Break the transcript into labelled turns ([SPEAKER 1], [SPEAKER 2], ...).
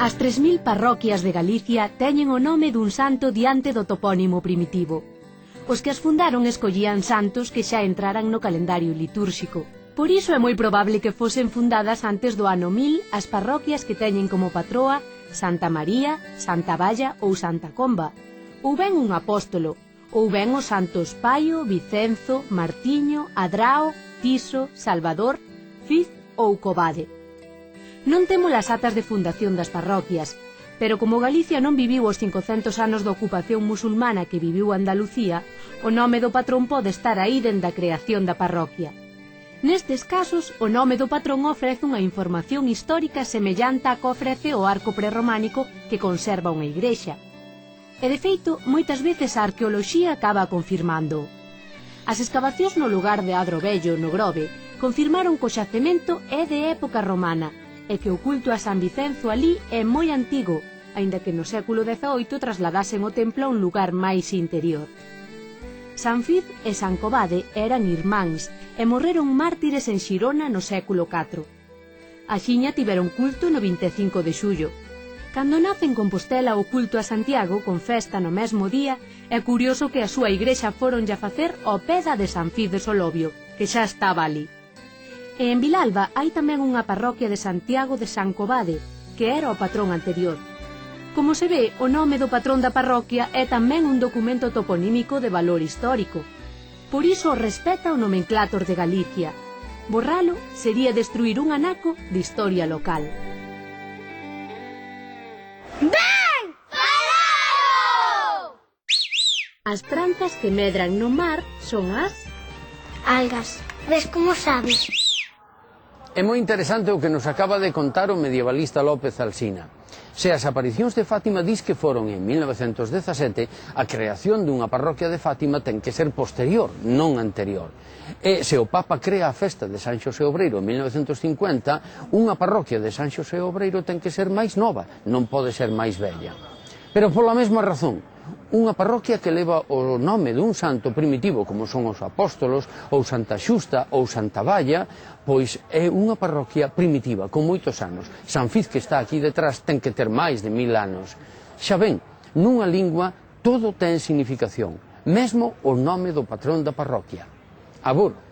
[SPEAKER 1] As 3000 parroquias de Galicia teñen o nome dun santo diante do topónimo primitivo. Os que as fundaron escollían santos que xa entraran no calendario litúrxico. Por iso é moi probable que fosen fundadas antes do ano 1000 as parroquias que teñen como patroa Santa María, Santa Valla ou Santa Comba, ou ben un apóstolo, ou ben os santos Paio, Vicenzo, Martiño, Adrao, Tiso, Salvador, Fiz ou Cobade. Non temos as atas de fundación das parroquias, pero como Galicia non viviu os 500 anos de ocupación musulmana que viviu Andalucía, o nome do patrón pode estar aí dende a creación da parroquia. Nestes casos, o nome do patrón ofrece unha información histórica semellante á que ofrece o arco prerrománico que conserva unha igrexa. E de feito, moitas veces a arqueoloxía acaba confirmando. As escavacións no lugar de Adro Vello, no Grove, confirmaron que o xacemento é de época romana, e que o culto a San Vicenzo ali é moi antigo, aínda que no século XVIII trasladasen o templo a un lugar máis interior. San Fiz e San Cobade eran irmáns e morreron mártires en Xirona no século IV. Axiña tiveron culto no 25 de xullo. Cando nace en Compostela o culto a Santiago con festa no mesmo día, é curioso que a súa igrexa foronlle a facer ao pé da de San Fiz de Solovio, que xa estaba ali. E en Vilalba hai tamén unha parroquia de Santiago de San Cobade, que era o patrón anterior. Como se ve, o nome do patrón da parroquia é tamén un documento toponímico de valor histórico. Por iso respeta o nomenclátor de Galicia. Borralo sería destruir un anaco de historia local.
[SPEAKER 2] Ben falado!
[SPEAKER 1] As plantas que medran no mar son as
[SPEAKER 2] Algas. Ves como sabes?
[SPEAKER 3] É moi interesante o que nos acaba de contar o medievalista López Alsina. Se as aparicións de Fátima dis que foron en 1917, a creación dunha parroquia de Fátima ten que ser posterior, non anterior. E se o Papa crea a festa de San Xosé Obreiro en 1950, unha parroquia de San Xosé Obreiro ten que ser máis nova, non pode ser máis vella. Pero pola mesma razón, unha parroquia que leva o nome dun santo primitivo como son os apóstolos, ou Santa Xusta ou Santa Valla, pois é unha parroquia primitiva, con moitos anos. San Fiz, que está aquí detrás, ten que ter máis de 1000 anos. Xa ven, nunha lingua todo ten significación, mesmo o nome do patrón da parroquia. Abur.